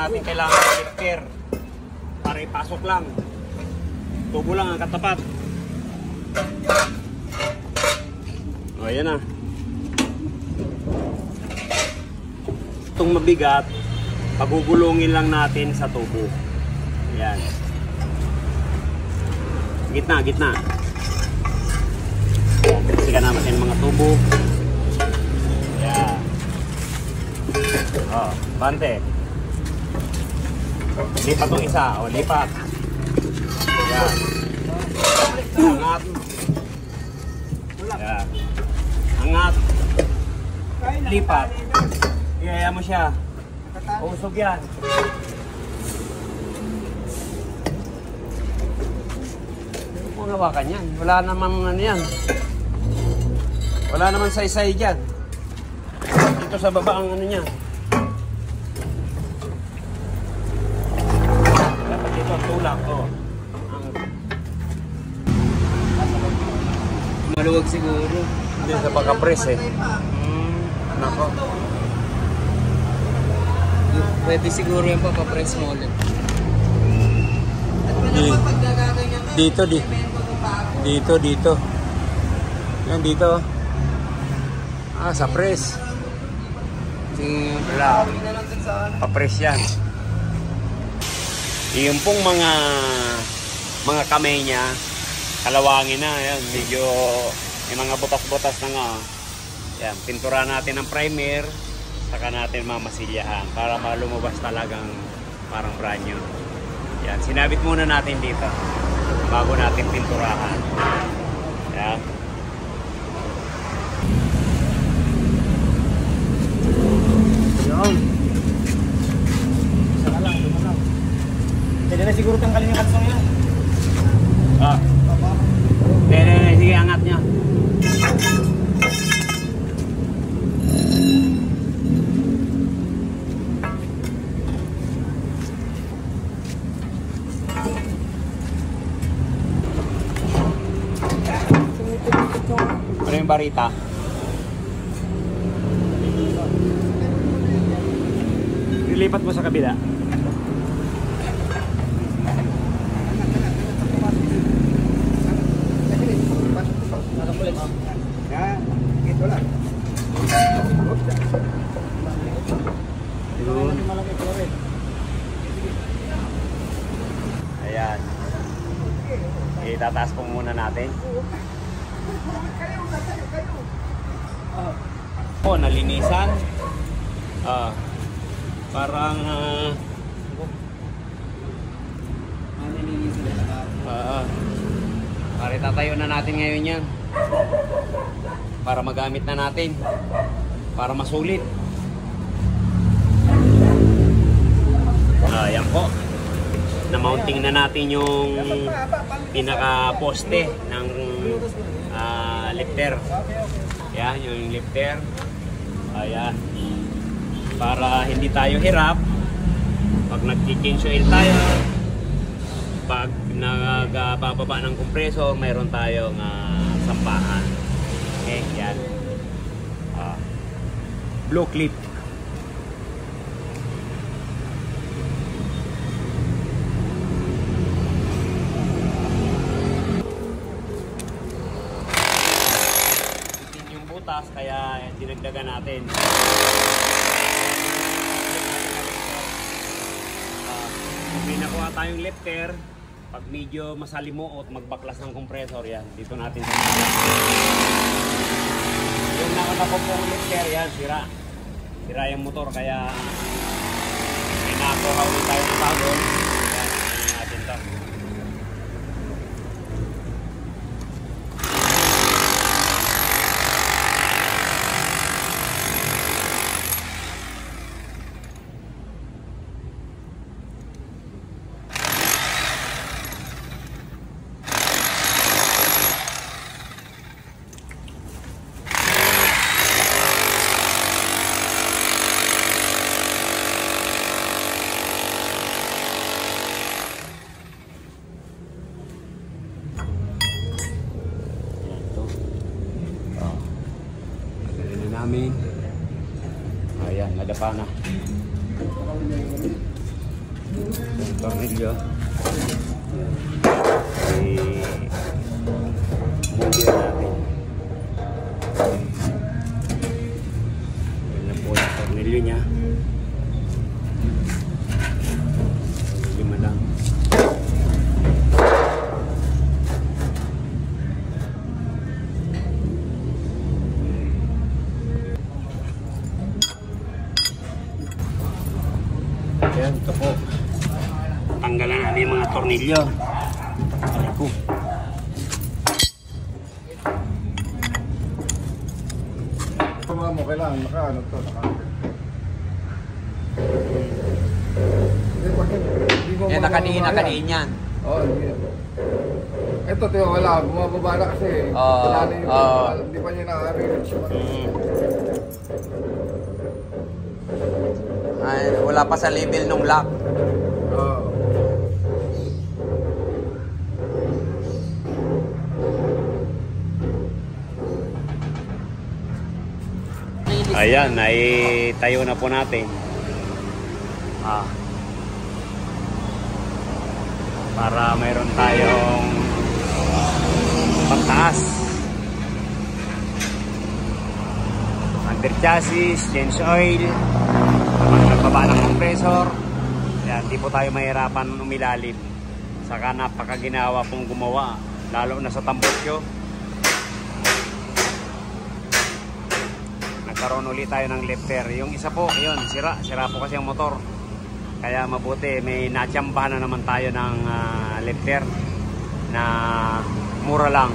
natin kailangan ng lifter para ipasok lang. Tubo lang ang katapat. O, ayan na. Itong mabigat, pagugulungin lang natin sa tubo. Ayan. Gitna, gitna. Ayan, siksikan natin mga tubo. Ayan. O, bante. Lipat itong isa. O, lipat. Ayan. Angat. Ayan. Angat. Lipat. Iyaya mo siya. Usog yan. Kung hawakan yan. Wala naman ano yan. Wala naman say-say dyan. Dito sa baba ang ano niya. Dapat dito ang tulak. Oh. Maluwag siguro. Hindi sa pagka-press eh. Nako. Pwede siguro yung papapress mo ulit. Dito. Dito. Yan dito. Sa press. Wala. Pa-press yan. Yung pong mga kamay niya, kalawangin na. Yan. Medyo may mga butas-butas na nga. Yan. Pintura natin ng primer. Saka natin mamasilyahan para lumabas talagang parang brand new. Yan, sinabit muna natin dito bago natin pinturahan. Yan. Yan. Isa ka lang. Pwede na siguro tanggalin yung kalsong yan. Pwede, sige, angat niya. Ano yung barita? Ilipat mo sa kabila. Ito lang. Ayan. Itataas po muna natin. Nalinisan. Parang para tatayo na natin ngayon yan. Para magamit na natin. Para masulit. Ayan po. Na-mounting na natin yung pinaka-poste ng lifter. Yan, yung lifter. Ayan. Para hindi tayo hirap pag nag-change oil tayo, pag nagbababa ng compressor, mayroon tayong sampahan. Okay, yan. Blue clip. Kaya dinagdagan natin. May nakuha tayong lifter. Pag medyo masalimuot, magbaklas ng compressor yan. Dito natin sa yung nakatapong lifter yan, sira. Sira yung motor kaya may nakuha ulit tayo ng bago. Yan, natin ito. namin. Ayan, nadapa na. Yung tornilyo. I-move natin. Yan na po yung tornilyo niya. Lima lang. Ayan, ito po. Tanggalan natin yung mga tornilyo. Aray ko. Ito mga mo, kailangan naka-ano to, Yan, nakadiin yan. Oo, hindi. Ito, tiyo, wala. Bumababa na kasi. Wala na yung, hindi pa niya nakarinig siya. Ay, wala pa sa level nung lock. Oo. Ayan, tayo na po natin. Para mayroon tayong pagtaas. Under chassis, change oil, magbaba ng compressor. Ayan, di po tayo mahirapan umilalim. Saka napakaginawa pong gumawa, lalo na sa Tambutso. Nagkaroon ulit tayo ng lifter. Yung isa po, yun, sira po kasi ang motor. Kaya mabuti, may natsambahan na naman tayo ng lifter na mura lang.